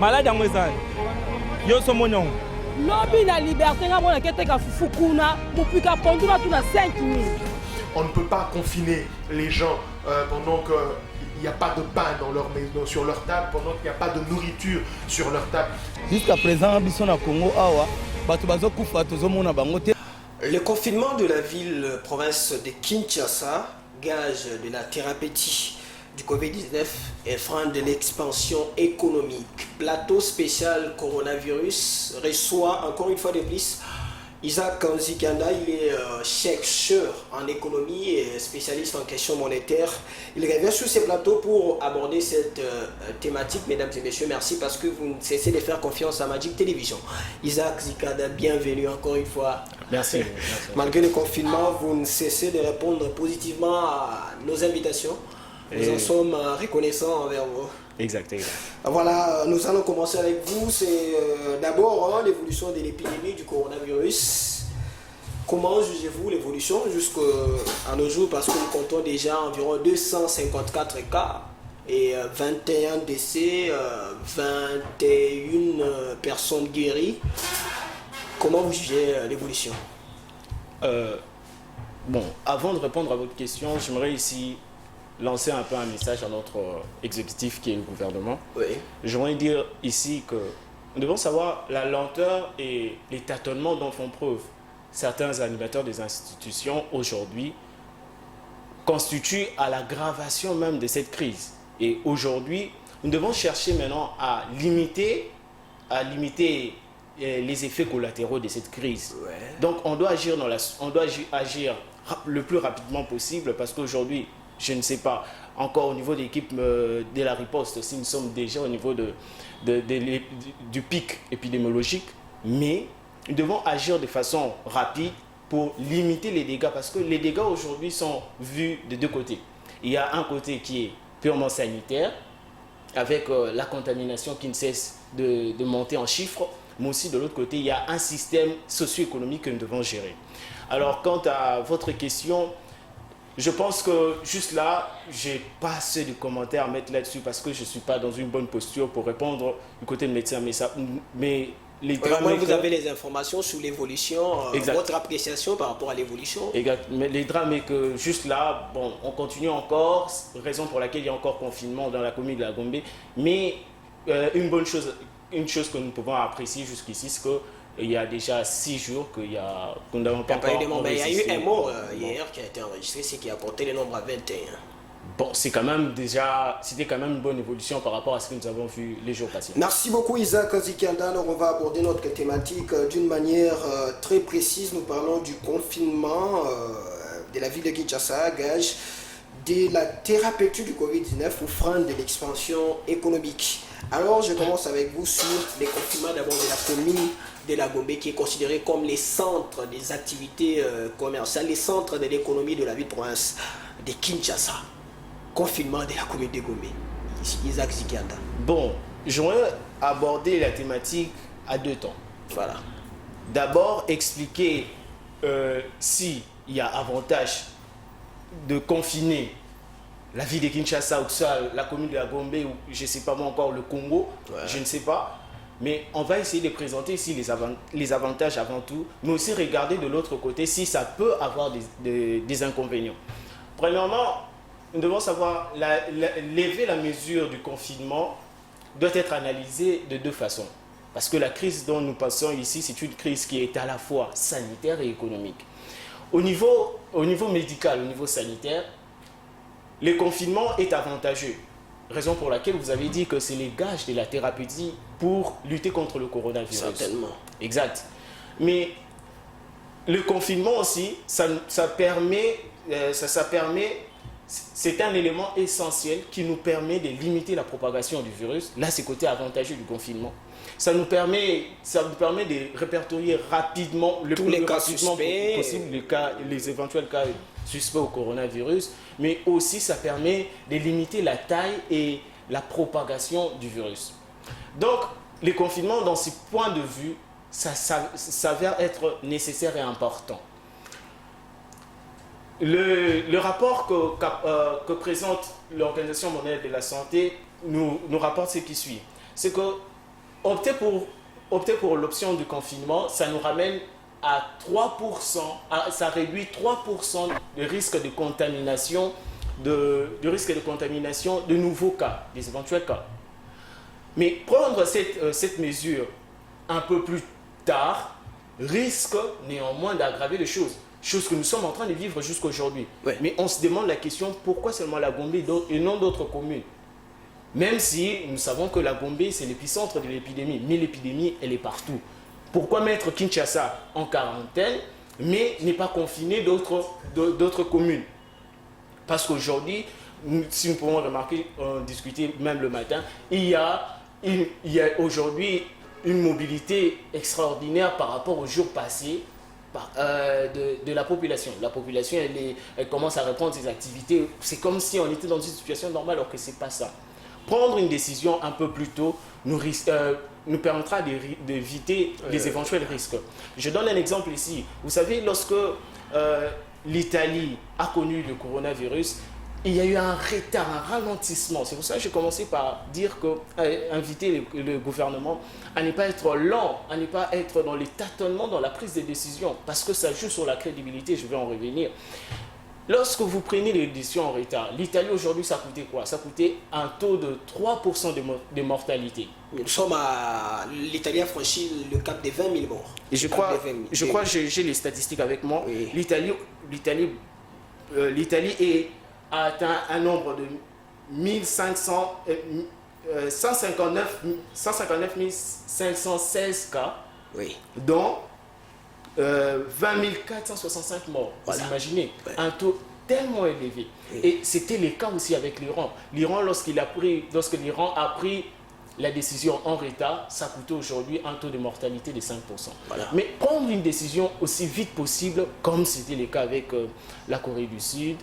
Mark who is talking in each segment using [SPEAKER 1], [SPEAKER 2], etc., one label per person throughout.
[SPEAKER 1] malade yango ezali yo somonyo
[SPEAKER 2] lobi na liberté nga mona keteka fufukuna mupika pondula tuna 5000.
[SPEAKER 3] On ne peut pas confiner les gens pendant qu'il n'y a pas de pain dans leur maison, sur leur table, pendant qu'il n'y a pas de nourriture sur leur table.
[SPEAKER 1] Jusqu'à présent biso na Congo awa bato bazokufa tozomona bango te.
[SPEAKER 4] Le confinement de la ville-province de Kinshasa, gage de la thérapeutique du Covid-19 et frein de l'expansion économique. Plateau spécial coronavirus reçoit encore une fois de plus Isaac Nzikanda. Il est chercheur en économie et spécialiste en questions monétaires. Il revient sur ces plateaux pour aborder cette thématique. Mesdames et messieurs, merci parce que vous ne cessez de faire confiance à Magic Télévision. Isaac Nzikanda, bienvenue encore une fois.
[SPEAKER 5] Merci.
[SPEAKER 4] Malgré le confinement, vous ne cessez de répondre positivement à nos invitations. Nous en sommes reconnaissants envers vous.
[SPEAKER 5] Exact.
[SPEAKER 4] Voilà, nous allons commencer avec vous. C'est d'abord l'évolution de l'épidémie du coronavirus. Comment jugez-vous l'évolution jusqu'à nos jours? Parce que nous comptons déjà environ 254 cas et 21 décès, 21 personnes guéries. Comment vous jugez l'évolution?
[SPEAKER 5] Bon, avant de répondre à votre question, j'aimerais ici lancer un peu un message à notre exécutif qui est le gouvernement.
[SPEAKER 4] Oui.
[SPEAKER 5] J'aimerais dire ici que nous devons savoir la lenteur et les tâtonnements dont font preuve certains animateurs des institutions aujourd'hui constituent à l'aggravation même de cette crise. Et aujourd'hui, nous devons chercher maintenant à limiter les effets collatéraux de cette crise.
[SPEAKER 4] Ouais.
[SPEAKER 5] Donc on doit agir agir le plus rapidement possible parce qu'aujourd'hui, je ne sais pas encore au niveau de l'équipe de la riposte si nous sommes déjà au niveau du pic épidémiologique, mais nous devons agir de façon rapide pour limiter les dégâts parce que les dégâts aujourd'hui sont vus de deux côtés. Il y a un côté qui est purement sanitaire avec la contamination qui ne cesse de monter en chiffres, mais aussi de l'autre côté, il y a un système socio-économique que nous devons gérer. Alors quant à votre question, je pense que juste là, je n'ai pas assez de commentaires à mettre là-dessus parce que je ne suis pas dans une bonne posture pour répondre du côté de médecin. Mais les drames
[SPEAKER 4] vous avez les informations sur l'évolution, votre appréciation par rapport à l'évolution.
[SPEAKER 5] Exact. Mais les drames est que juste là, bon, on continue encore, raison pour laquelle il y a encore confinement dans la commune de la Gombe. Mais une chose que nous pouvons apprécier jusqu'ici, c'est que il y a déjà 6 jours qu'on n'avons pas encore enregistré.
[SPEAKER 4] Il y a eu un mort hier qui a été enregistré, c'est qui a porté le nombre à 21.
[SPEAKER 5] Bon, c'était quand même une bonne évolution par rapport à ce que nous avons vu les jours passés.
[SPEAKER 4] Merci beaucoup Isaac Nzikanda. Alors on va aborder notre thématique d'une manière très précise. Nous parlons du confinement de la ville de Kinshasa, gage de la thérapeutique du Covid-19 ou frein de l'expansion économique. Alors je commence avec vous sur les confinements d'abord de la commune de la Gombe qui est considérée comme les centres des activités commerciales, les centres de l'économie de la ville-province de Kinshasa. Confinement de la commune de Gombe. Isaac Nzikanda.
[SPEAKER 5] Bon, j'aimerais aborder la thématique à deux temps.
[SPEAKER 4] Voilà.
[SPEAKER 5] D'abord, expliquer s'il y a avantage de confiner la ville de Kinshasa ou la commune de la Gombe ou je ne sais pas moi encore le Congo, je ne sais pas. Mais on va essayer de présenter ici les avantages avant tout, mais aussi regarder de l'autre côté si ça peut avoir des inconvénients. Premièrement, nous devons savoir, lever la mesure du confinement doit être analysée de deux façons. Parce que la crise dont nous passons ici, c'est une crise qui est à la fois sanitaire et économique. Au niveau médical, au niveau sanitaire, le confinement est avantageux. Raison pour laquelle vous avez dit que c'est les gages de la thérapeutique pour lutter contre le coronavirus.
[SPEAKER 4] Certainement.
[SPEAKER 5] Exact. Mais le confinement aussi, ça permet, c'est un élément essentiel qui nous permet de limiter la propagation du virus. Là, c'est côté avantageux du confinement. Ça nous permet de répertorier rapidement, le plus rapidement possible les éventuels cas suspects au coronavirus, mais aussi ça permet de limiter la taille et la propagation du virus. Donc, les confinements, dans ces points de vue, ça s'avère être nécessaire et important. Le rapport que présente l'Organisation mondiale de la santé nous rapporte ce qui suit. C'est que opter pour l'option du confinement, ça nous ramène à 3%, ça réduit 3% de risque de contamination, de nouveaux cas, des éventuels cas. Mais prendre cette mesure un peu plus tard risque néanmoins d'aggraver les choses. Chose que nous sommes en train de vivre jusqu'à aujourd'hui.
[SPEAKER 4] Ouais.
[SPEAKER 5] Mais on se demande la question, pourquoi seulement la Gombe et non d'autres communes? Même si nous savons que la Gombe, c'est l'épicentre de l'épidémie, mais l'épidémie, elle est partout. Pourquoi mettre Kinshasa en quarantaine, mais ne pas confiner d'autres communes? Parce qu'aujourd'hui, si nous pouvons remarquer, discuter même le matin, il y a aujourd'hui une mobilité extraordinaire par rapport aux jours passés de la population. La population, elle commence à reprendre ses activités. C'est comme si on était dans une situation normale, alors que ce n'est pas ça. Prendre une décision un peu plus tôt nous permettra d'éviter les éventuels risques. Je donne un exemple ici. Vous savez, lorsque l'Italie a connu le coronavirus, il y a eu un retard, un ralentissement. C'est pour ça que j'ai commencé par dire inviter le gouvernement à ne pas être lent, à ne pas être dans les tâtonnements dans la prise de décision, parce que ça joue sur la crédibilité, je vais en revenir. Lorsque vous prenez les décisions en retard, l'Italie aujourd'hui, ça coûtait quoi? Ça coûtait un taux de 3% de mortalité.
[SPEAKER 4] L'Italie a franchi le cap des 20 000 morts.
[SPEAKER 5] Et je crois que j'ai les statistiques avec moi. Oui. L'Italie a atteint un nombre de 159 516 cas, oui, dont 20 465 morts. Voilà. Vous imaginez, ouais, un taux tellement élevé. Oui. Et c'était le cas aussi avec l'Iran. Lorsque l'Iran a pris la décision en retard, ça coûtait aujourd'hui un taux de mortalité de 5%. Voilà. Mais prendre une décision aussi vite possible, comme c'était le cas avec la Corée du Sud,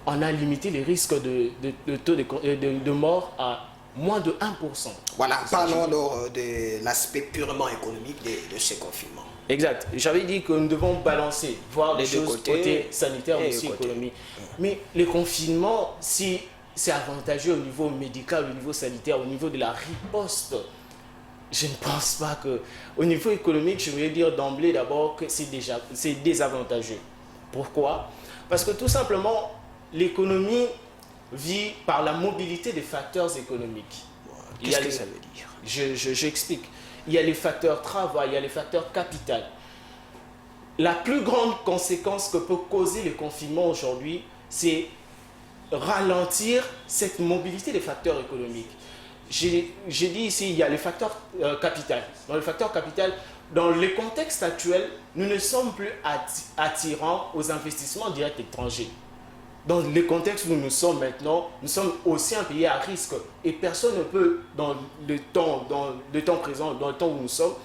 [SPEAKER 5] on a limité les risques de taux de mort à moins de 1%.
[SPEAKER 4] Voilà, parlons alors de l'aspect purement économique de ce confinement.
[SPEAKER 5] Exact. J'avais dit que nous devons balancer, voir les choses côté sanitaire et aussi économique. Mais le confinement, si c'est avantageux au niveau médical, au niveau sanitaire, au niveau de la riposte, je ne pense pas que... Au niveau économique, je voulais dire d'emblée d'abord que c'est désavantageux. Pourquoi? Parce que tout simplement, l'économie vit par la mobilité des facteurs économiques.
[SPEAKER 4] Qu'est-ce que ça veut dire?
[SPEAKER 5] J'explique. Il y a les facteurs travail, il y a les facteurs capital. La plus grande conséquence que peut causer le confinement aujourd'hui, c'est ralentir cette mobilité des facteurs économiques. J'ai dit ici, il y a les facteurs capital. Dans le facteur capital, dans le contexte actuel, nous ne sommes plus attirants aux investissements directs étrangers. Dans le contexte où nous sommes maintenant, nous sommes aussi un pays à risque. Et personne ne peut, dans le temps présent, dans le temps où nous sommes,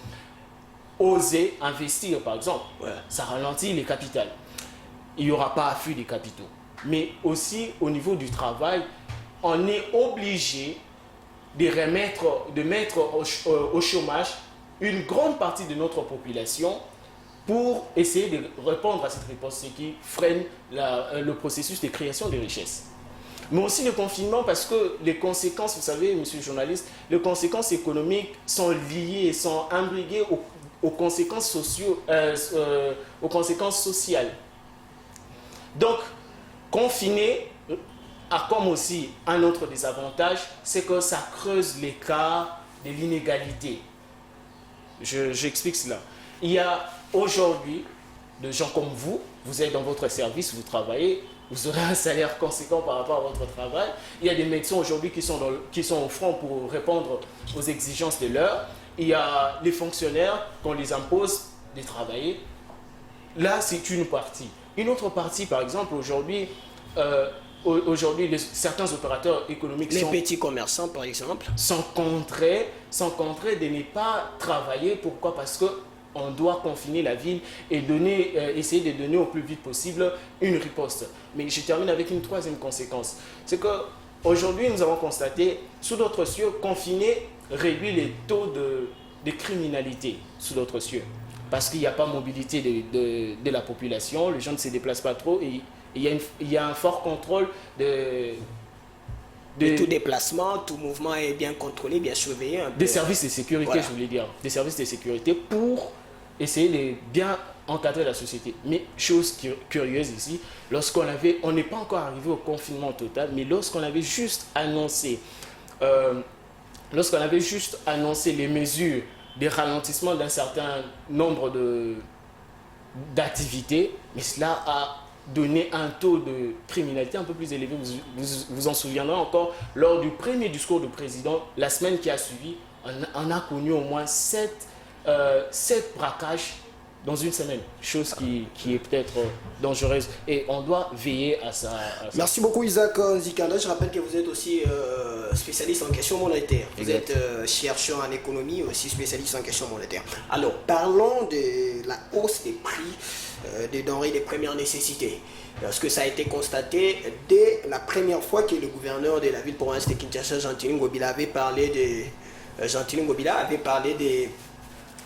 [SPEAKER 5] oser investir, par exemple. Ouais. Ça ralentit les capitales. Il n'y aura pas afflux des capitaux. Mais aussi, au niveau du travail, on est obligé de mettre au chômage une grande partie de notre population pour essayer de répondre à cette riposte qui freine le processus de création de richesses. Mais aussi le confinement, parce que les conséquences, vous savez, monsieur le journaliste, les conséquences économiques sont liées, sont imbriquées aux conséquences sociales. Donc, confiner a comme aussi un autre désavantage, c'est que ça creuse l'écart de l'inégalité. J'explique cela. Il y a aujourd'hui des gens comme vous êtes dans votre service, vous travaillez, vous aurez un salaire conséquent par rapport à votre travail. Il y a des médecins aujourd'hui qui sont au front pour répondre aux exigences de l'heure. Il y a les fonctionnaires qu'on les impose de travailler. Là, c'est une partie. Une autre partie, par exemple, aujourd'hui, certains opérateurs économiques
[SPEAKER 4] petits commerçants, par exemple,
[SPEAKER 5] sont contraints de ne pas travailler. Pourquoi? Parce qu'on doit confiner la ville et essayer de donner au plus vite possible une riposte. Mais je termine avec une troisième conséquence. C'est qu'aujourd'hui, nous avons constaté, sous d'autres cieux, confiner réduit les taux de criminalité sous d'autres cieux. Parce qu'il n'y a pas mobilité de la population, les gens ne se déplacent pas trop et il y a un fort contrôle
[SPEAKER 4] tout déplacement, tout mouvement est bien contrôlé, bien surveillé.
[SPEAKER 5] Des services de sécurité, voilà. Je voulais dire. Des services de sécurité pour essayer de bien encadrer la société. Mais chose curieuse ici, on n'est pas encore arrivé au confinement total, mais lorsqu'on avait juste annoncé les mesures de ralentissement d'un certain nombre d'activités, mais cela a donné un taux de criminalité un peu plus élevé. Vous en souviendrez encore, lors du premier discours du président, la semaine qui a suivi, on a connu au moins 7 braquages dans une semaine, chose qui est peut-être dangereuse, et on doit veiller à ça.
[SPEAKER 4] Merci beaucoup Isaac Nzikanda. Je rappelle que vous êtes aussi spécialiste en questions monétaires. Vous êtes chercheur en économie, aussi spécialiste en questions monétaires. Alors, parlons de la hausse des prix des denrées de première nécessité. Parce que ça a été constaté dès la première fois que le gouverneur de la ville-province de Kinshasa, Gentilin Ngobila, avait parlé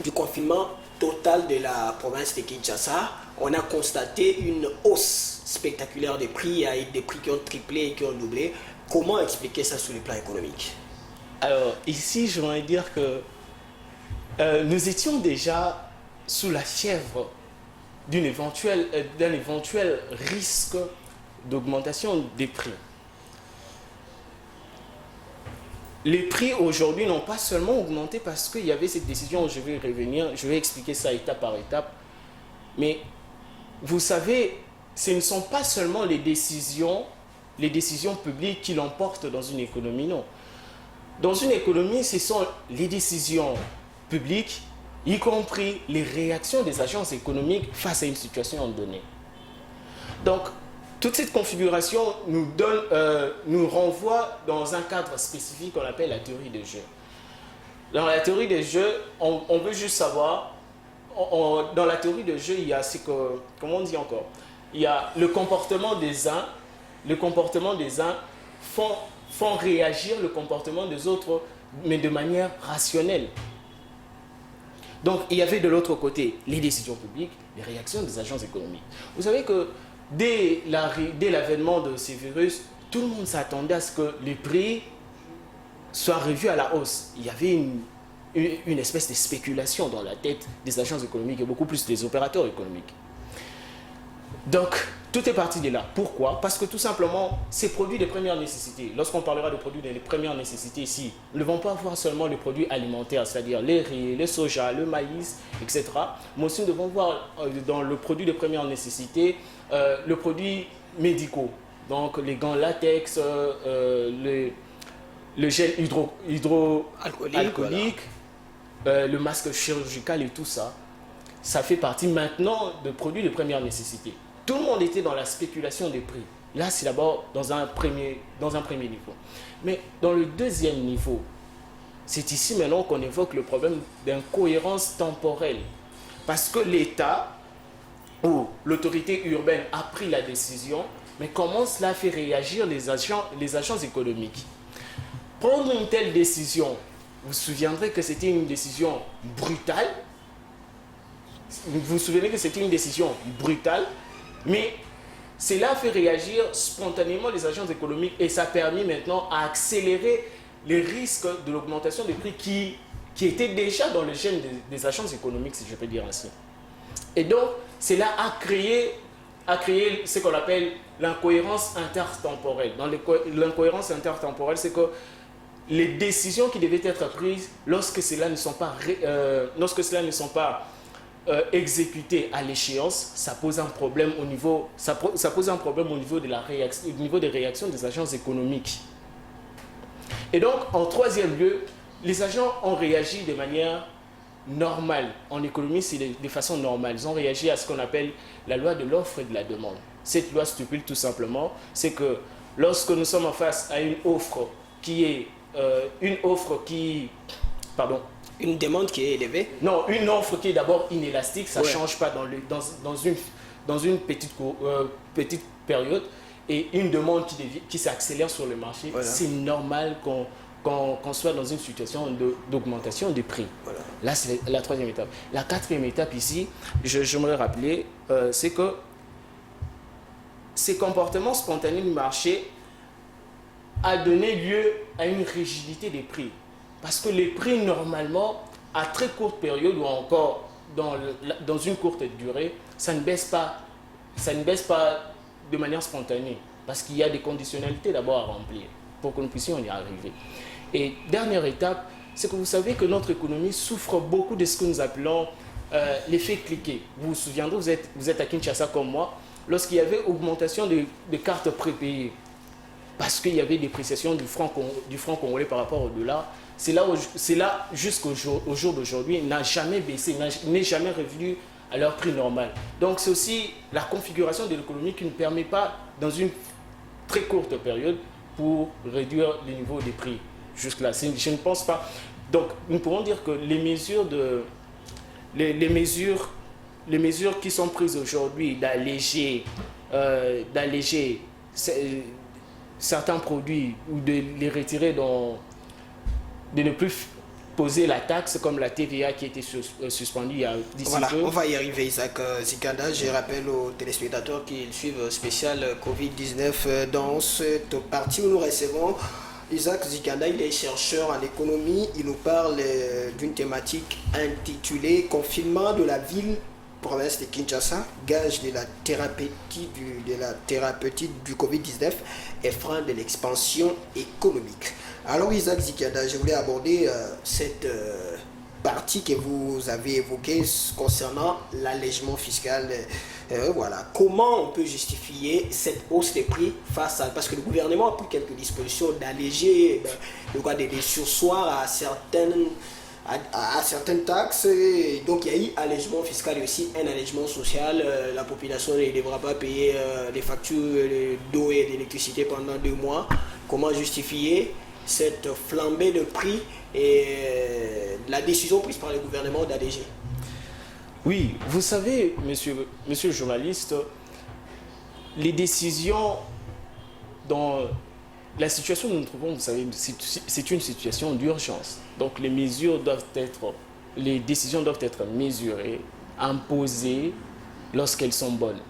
[SPEAKER 4] du confinement total de la province de Kinshasa. On a constaté une hausse spectaculaire des prix. Il y a eu des prix qui ont triplé et qui ont doublé. Comment expliquer ça sur le plan économique?
[SPEAKER 5] Alors, ici, je voudrais dire que nous étions déjà sous la fièvre d'un éventuel risque d'augmentation des prix. Les prix aujourd'hui n'ont pas seulement augmenté parce qu'il y avait cette décision, je vais revenir, je vais expliquer ça étape par étape. Mais vous savez, ce ne sont pas seulement les décisions publiques qui l'emportent dans une économie, non. Dans une économie, ce sont les décisions publiques, y compris les réactions des agences économiques face à une situation donnée. Donc, toute cette configuration nous renvoie dans un cadre spécifique qu'on appelle la théorie des jeux. Dans la théorie des jeux, on veut juste savoir, dans la théorie des jeux, il y a comment on dit encore, il y a le comportement des uns font réagir le comportement des autres, mais de manière rationnelle. Donc, il y avait de l'autre côté les décisions publiques, les réactions des agences économiques. Vous savez que dès l'avènement de ces virus, tout le monde s'attendait à ce que les prix soient revus à la hausse. Il y avait une espèce de spéculation dans la tête des agences économiques et beaucoup plus des opérateurs économiques. Donc, tout est parti de là. Pourquoi? Parce que tout simplement, ces produits de première nécessité, lorsqu'on parlera de produits de première nécessité ici, nous ne devons pas voir seulement les produits alimentaires, c'est-à-dire les riz, le soja, le maïs, etc. Mais aussi, nous devons voir dans le produit de première nécessité, le produit médicaux, donc les gants latex, le gel hydroalcoolique, voilà. Le masque chirurgical et tout ça, ça fait partie maintenant de produits de première nécessité. Tout le monde était dans la spéculation des prix. Là, c'est d'abord dans un premier niveau. Mais dans le deuxième niveau, c'est ici maintenant qu'on évoque le problème d'incohérence temporelle. Parce que l'État ou l'autorité urbaine a pris la décision, mais comment cela fait réagir les agences économiques? Prendre une telle décision, vous vous souviendrez que c'était une décision brutale. Vous vous souvenez que c'était une décision brutale, mais cela fait réagir spontanément les agences économiques et ça a permis maintenant à accélérer les risques de l'augmentation des prix qui étaient déjà dans le gène des agences économiques, si je peux dire ainsi. Et donc, cela a créé ce qu'on appelle l'incohérence intertemporelle. Dans l'incohérence intertemporelle, c'est que les décisions qui devaient être prises, lorsque cela ne sont pas exécuté à l'échéance, ça pose un problème au niveau des réactions des agences économiques. Et donc, en troisième lieu, les agents ont réagi de manière normale. En économie, c'est de façon normale. Ils ont réagi à ce qu'on appelle la loi de l'offre et de la demande. Cette loi stipule tout simplement, c'est que lorsque nous sommes en face à une offre qui est
[SPEAKER 4] une demande qui est élevée?
[SPEAKER 5] Non, une offre qui est d'abord inélastique, ça ne change pas dans une petite période, et une demande qui s'accélère sur le marché. Voilà. C'est normal qu'on soit dans une situation d'augmentation des prix. Voilà. Là, c'est la troisième étape. La quatrième étape ici, j'aimerais rappeler, c'est que ces comportements spontanés du marché a donné lieu à une rigidité des prix. Parce que les prix, normalement, à très courte période ou encore dans une courte durée, ça ne baisse pas de manière spontanée. Parce qu'il y a des conditionnalités d'abord à remplir pour que nous puissions y arriver. Et dernière étape, c'est que vous savez que notre économie souffre beaucoup de ce que nous appelons l'effet cliquet. Vous vous souviendrez, vous êtes à Kinshasa comme moi, lorsqu'il y avait augmentation de cartes prépayées, parce qu'il y avait dépréciation du franc congolais par rapport au dollar, c'est là jusqu'au jour d'aujourd'hui, n'a jamais baissé, n'est jamais revenu à leur prix normal. Donc c'est aussi la configuration de l'économie qui ne permet pas, dans une très courte période, pour réduire le niveau des prix. Jusque-là, je ne pense pas. Donc nous pourrons dire que les mesures qui sont prises aujourd'hui d'alléger certains produits ou de les retirer, de ne plus poser la taxe comme la TVA qui a été suspendue il y a d'ici
[SPEAKER 4] Voilà,
[SPEAKER 5] peu.
[SPEAKER 4] on va y arriver, Isaac Zikanda. Je rappelle aux téléspectateurs qu'ils suivent spécial Covid-19 dans cette partie où nous recevons Isaac Zikanda. Il est chercheur en économie. Il nous parle d'une thématique intitulée « Confinement de la ville province de Kinshasa, gage de la thérapeutique du Covid-19 et frein de l'expansion économique ». Alors Isaac Zikanda, je voulais aborder cette partie que vous avez évoquée concernant l'allègement fiscal. Voilà. Comment on peut justifier cette hausse des prix face à... Parce que le gouvernement a pris quelques dispositions d'alléger des sursoirs à certaines taxes. Et donc il y a eu allègement fiscal et aussi un allègement social. La population ne devra pas payer des factures d'eau et d'électricité pendant 2 mois. Comment justifier cette flambée de prix et la décision prise par le gouvernement d'alléger?
[SPEAKER 5] Oui, vous savez, monsieur le journaliste, les décisions dans la situation où nous nous trouvons, vous savez, c'est une situation d'urgence. Donc les décisions doivent être mesurées, imposées lorsqu'elles sont bonnes.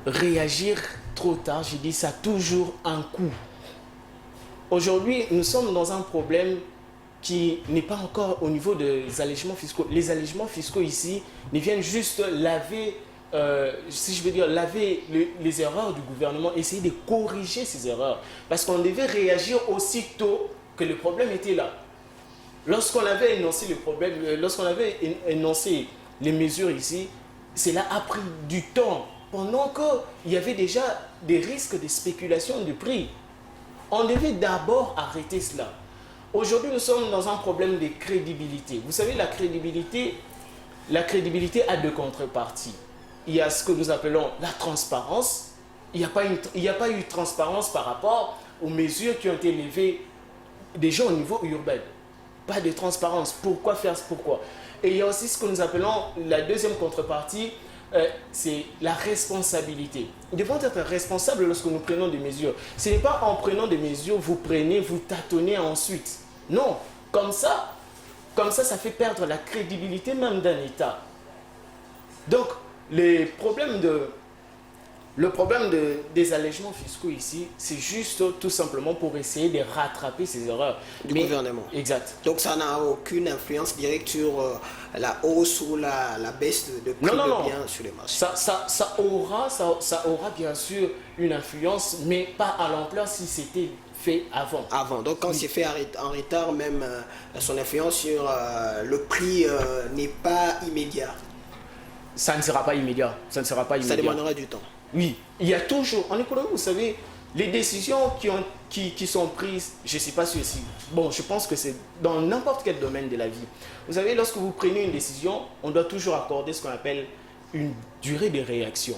[SPEAKER 5] Réagir trop tard, je dis, ça a toujours un coût. Aujourd'hui, nous sommes dans un problème qui n'est pas encore au niveau des allègements fiscaux. Les allègements fiscaux ici ne viennent juste laver, les erreurs du gouvernement, essayer de corriger ces erreurs. Parce qu'on devait réagir aussitôt que le problème était là. Lorsqu'on avait énoncé le problème, lorsqu'on avait énoncé les mesures ici, cela a pris du temps. Pendant qu'il y avait déjà des risques de spéculation de prix. On devait d'abord arrêter cela. Aujourd'hui, nous sommes dans un problème de crédibilité. Vous savez, la crédibilité a 2 contreparties. Il y a ce que nous appelons la transparence. Il n'y a pas eu de transparence par rapport aux mesures qui ont été levées déjà au niveau urbain. Pas de transparence. Pourquoi faire pourquoi? Et il y a aussi ce que nous appelons la deuxième contrepartie, c'est la responsabilité. Nous devons être responsables lorsque nous prenons des mesures. Ce n'est pas en prenant des mesures, vous tâtonnez ensuite. Non, comme ça, ça fait perdre la crédibilité même d'un État. Donc, le problème des allègements fiscaux ici, c'est juste tout simplement pour essayer de rattraper ces erreurs.
[SPEAKER 4] Du gouvernement.
[SPEAKER 5] Exact.
[SPEAKER 4] Donc ça n'a aucune influence directe sur la hausse ou la baisse de prix de biens sur les marchés.
[SPEAKER 5] Ça aura bien sûr une influence, mais pas à l'ampleur si c'était fait avant.
[SPEAKER 4] Donc quand c'est fait en retard, même son influence sur le prix n'est pas immédiat.
[SPEAKER 5] Ça ne sera pas immédiat. Ça
[SPEAKER 4] demandera du temps.
[SPEAKER 5] Oui, il y a toujours, en économie, vous savez, les décisions qui sont prises, je ne sais pas si aussi, bon, je pense que c'est dans n'importe quel domaine de la vie. Vous savez, lorsque vous prenez une décision, on doit toujours accorder ce qu'on appelle une durée de réaction.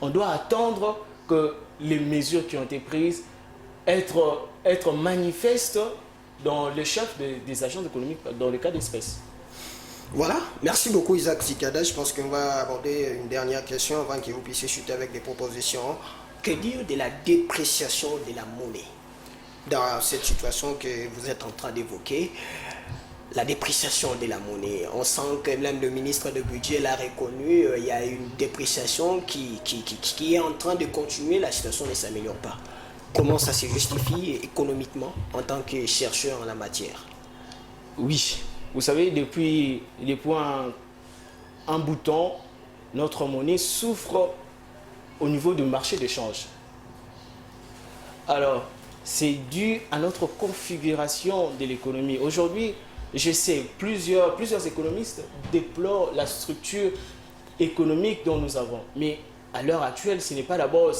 [SPEAKER 5] On doit attendre que les mesures qui ont été prises être manifestes dans le chef des agents économiques, dans le cas d'espèce.
[SPEAKER 4] Voilà, merci beaucoup Isaac Zikanda. Je pense qu'on va aborder une dernière question avant que vous puissiez chuter avec des propositions. Que dire de la dépréciation de la monnaie dans cette situation que vous êtes en train d'évoquer? La dépréciation de la monnaie, on sent que même le ministre du budget l'a reconnu, il y a une dépréciation qui est en train de continuer, la situation ne s'améliore pas. Comment ça se justifie économiquement en tant que chercheur en la matière?
[SPEAKER 5] Oui, vous savez, depuis un bout de temps, notre monnaie souffre au niveau du marché d'échange. Alors, c'est dû à notre configuration de l'économie. Aujourd'hui, je sais, plusieurs économistes déplorent la structure économique dont nous avons. Mais à l'heure actuelle, ce n'est pas d'abord,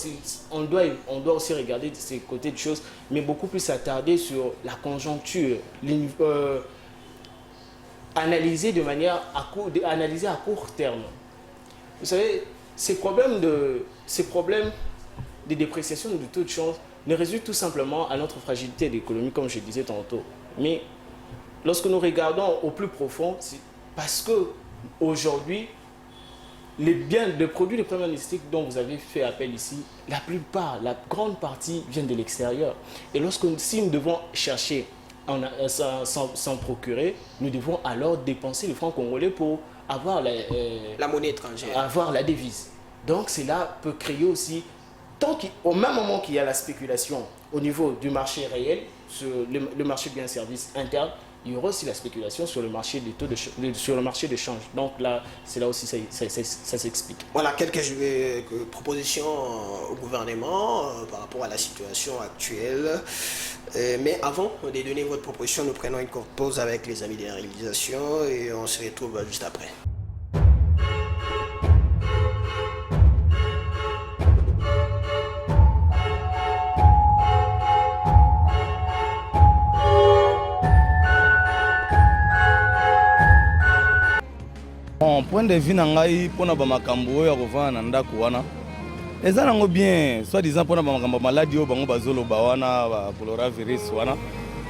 [SPEAKER 5] on doit aussi regarder ces côtés de choses, mais beaucoup plus s'attarder sur la conjoncture, analyser analyser à court terme. Vous savez, ces problèmes de dépréciation du taux de change ne résultent tout simplement à notre fragilité de l'économie, comme je disais tantôt. Mais lorsque nous regardons au plus profond, c'est parce que aujourd'hui, les produits de première nécessité dont vous avez fait appel ici, la grande partie viennent de l'extérieur. Et si nous devons chercher s'en procurer, nous devons alors dépenser le franc congolais pour avoir
[SPEAKER 4] la monnaie étrangère,
[SPEAKER 5] avoir la devise. Donc cela peut créer aussi, au même moment qu'il y a la spéculation au niveau du marché réel, sur le marché biens services interne, il y aura aussi la spéculation sur le marché des taux sur le marché de change. Donc là, c'est là aussi ça s'explique.
[SPEAKER 4] Voilà quelques propositions au gouvernement par rapport à la situation actuelle. Mais avant de donner votre proposition, nous prenons une courte pause avec les amis de la réalisation et on se retrouve juste après.
[SPEAKER 1] Bon, point de vue na ngai pona ba makambo oyo kovana na ndako wana eza nango bien soit disant pona ba makambo maladi oyo bango bazoloba wana ba coronavirus wana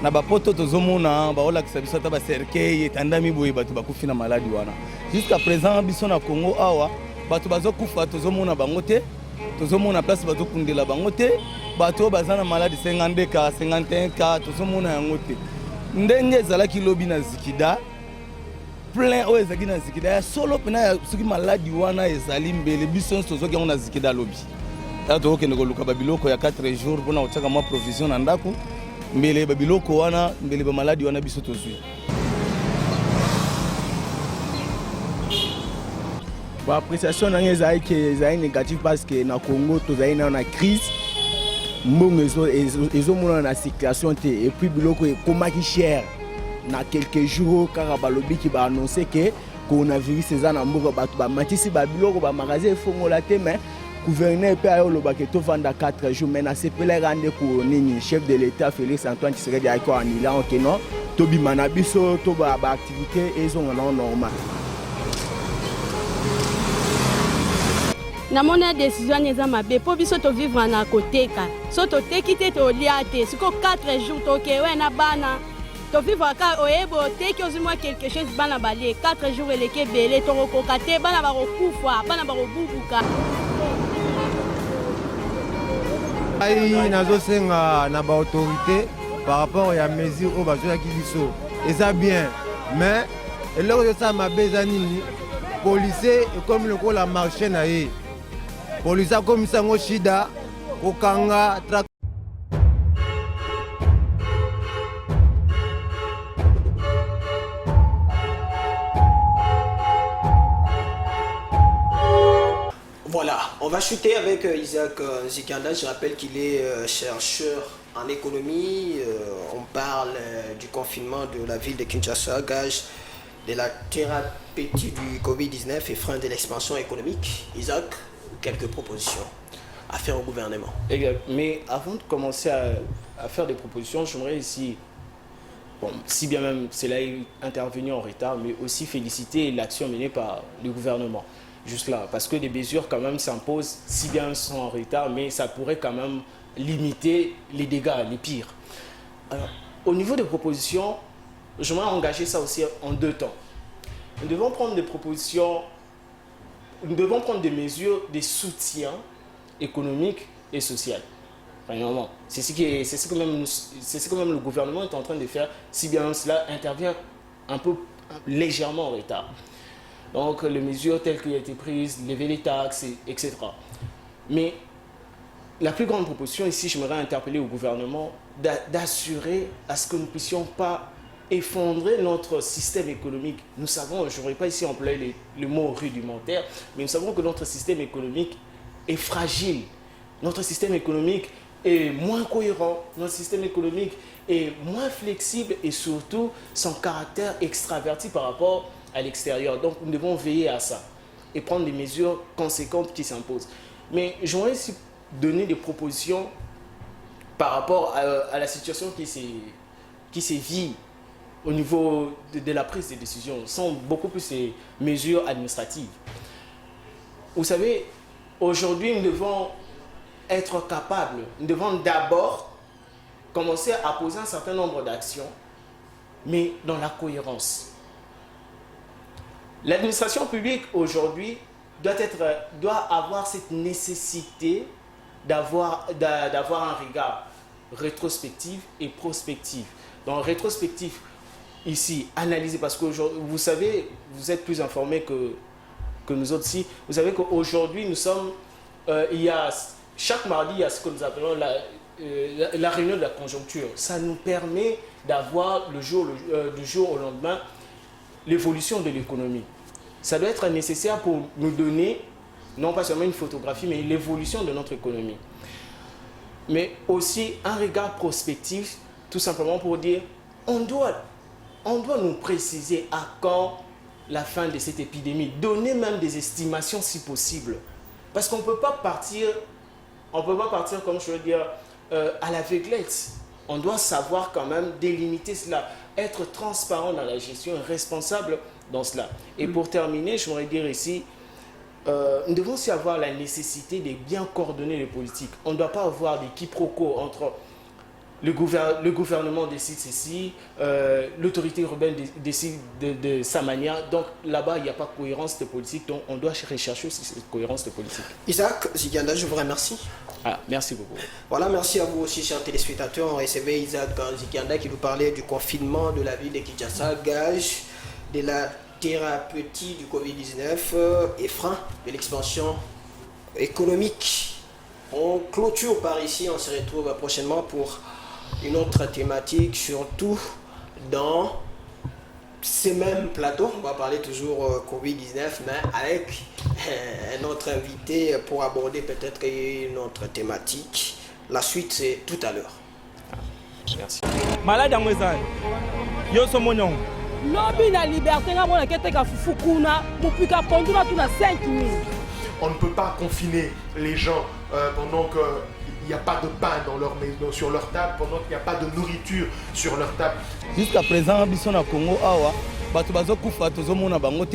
[SPEAKER 1] na bapoto tozomona baolakisa biso ata bacercueil etandami boye bato bakufi na maladi wana jusqu'à présent biso na Congo awa bato bazokufa tozomona bango te tozomona place bazokundela bango te bato baza na maladi 52 cas 51 cas tozomona yango te ndenge ezalaki lobi na Zikida plein oyo ezalaki na Zikida ya solo pena ya soki maladi wana ezali mbele biso nyonso tozoki yango na Zikida lobi tala tokokende koluka babiloko ya 4 jours mpona kotiaka mwa provision na ndako mbele babiloko wana mbele bamaladi wana biso tozwi
[SPEAKER 6] appréciation nange ezali négative parce que na Congo tozali na crise mbongo ezomonana na circulation te et puis biloko ekomaki cher na quelques jours kaka balobi ki ba annoncer que coronavirus eza na mboka bato bamatisi babiloko bamagasin efongola te mais gouverneur pe ayoloba ke tovanda 4 jours mais na sepelaka ndeko nini chef de l'état Félix Antoine Tshisekedi ayaki anila oke non tobima na biso to baactivité ezonga na normal.
[SPEAKER 2] namoni décision eza mabe po biso tovivre na koteka so toteki te tolia te siko 4 jours tokewe na bana tovivre ka oyebo oteki ozimwa quelque chose bana balie 4 jours eleke bele tokokoka te bana bakokufa bana bakobubuka
[SPEAKER 7] ai nazosenga na baautorité par rapport ya mesure oyo bazwaki biso eza bien mais eloko ezosala mabe eza nini policier ekomi lokola marché na ye polisi akomisa yango shida kokanga
[SPEAKER 4] Voilà, on va chuter avec Isaac Nzikanda. Je rappelle qu'il est chercheur en économie. On parle du confinement de la ville de Kinshasa, gage de la thérapeutie du Covid-19 et frein de l'expansion économique. Isaac, quelques propositions à faire au gouvernement.
[SPEAKER 5] Mais avant de commencer à faire des propositions, j'aimerais ici, bon, si bien même cela est intervenu en retard, mais aussi féliciter l'action menée par le gouvernement. Juste là, parce que des mesures quand même s'imposent, si bien elles sont en retard, mais ça pourrait quand même limiter les dégâts, les pires. Alors, au niveau des propositions, j'aimerais engager ça aussi en 2 temps. Nous devons prendre des propositions, nous devons prendre des mesures de soutien économique et social. Premièrement, c'est ce que même le gouvernement est en train de faire, si bien cela intervient un peu légèrement en retard. Donc les mesures telles qu'elles ont été prises, lever les taxes, etc. Mais la plus grande proposition ici, j'aimerais interpeller au gouvernement d'assurer à ce que nous ne puissions pas effondrer notre système économique. Nous savons, je ne voudrais pas ici employer le mot rudimentaire, mais nous savons que notre système économique est fragile. Notre système économique est moins cohérent, notre système économique est moins flexible et surtout son caractère extraverti par rapport à l'extérieur. Donc nous devons veiller à ça et prendre des mesures conséquentes qui s'imposent. Mais j'aimerais aussi donner des propositions par rapport à la situation qui sévit au niveau de la prise de décision. Sont beaucoup plus ces mesures administratives. Vous savez, aujourd'hui, nous devons être capables, nous devons d'abord commencer à poser un certain nombre d'actions, mais dans la cohérence. L'administration publique aujourd'hui doit avoir cette nécessité d'avoir un regard rétrospectif et prospectif. Dans le rétrospectif, ici, analyser, parce que vous savez, vous êtes plus informés que nous autres ici, vous savez qu'aujourd'hui, nous sommes, chaque mardi, il y a ce que nous appelons la réunion de la conjoncture. Ça nous permet d'avoir du jour au lendemain l'évolution de l'économie. Ça doit être nécessaire pour nous donner, non pas seulement une photographie, mais l'évolution de notre économie. Mais aussi un regard prospectif, tout simplement pour dire, on doit nous préciser à quand la fin de cette épidémie, donner même des estimations si possible. Parce qu'on ne peut pas partir, comme je veux dire, à l'aveuglette. On doit savoir quand même délimiter cela, être transparent dans la gestion et responsable dans cela. Et pour terminer, je voudrais dire ici, nous devons aussi avoir la nécessité de bien coordonner les politiques. On ne doit pas avoir des quiproquos entre le gouvernement décide ceci, l'autorité urbaine décide de sa manière. Donc là-bas, il n'y a pas de cohérence de politique. Donc on doit rechercher aussi cette cohérence de politique.
[SPEAKER 4] Isaac Ziganda, je vous remercie.
[SPEAKER 5] Merci beaucoup.
[SPEAKER 4] Voilà, merci à vous aussi, chers téléspectateurs. On recevait Isaac Ziganda qui nous parlait du confinement de la ville de Kinshasa, gage de la thérapeutique du Covid-19 et frein de l'expansion économique. On clôture par ici, on se retrouve prochainement pour une autre thématique, surtout dans ces mêmes plateaux. On va parler toujours Covid-19, mais avec un autre invité pour aborder peut-être une autre thématique. La suite, c'est tout à l'heure.
[SPEAKER 5] Merci.
[SPEAKER 6] Malade en Wezan. Yo somonion.
[SPEAKER 2] Lobby la liberté, on a quelqu'un qui a fukuna, pour plus qu'à pendant tout 5 minutes.
[SPEAKER 3] On ne peut pas confiner les gens pendant qu'il n'y a pas de pain sur leur table, pendant qu'il n'y a pas de nourriture sur leur table.
[SPEAKER 1] Jusqu'à présent, biso na Congo awa, bato bazo kufa tozomona bango te.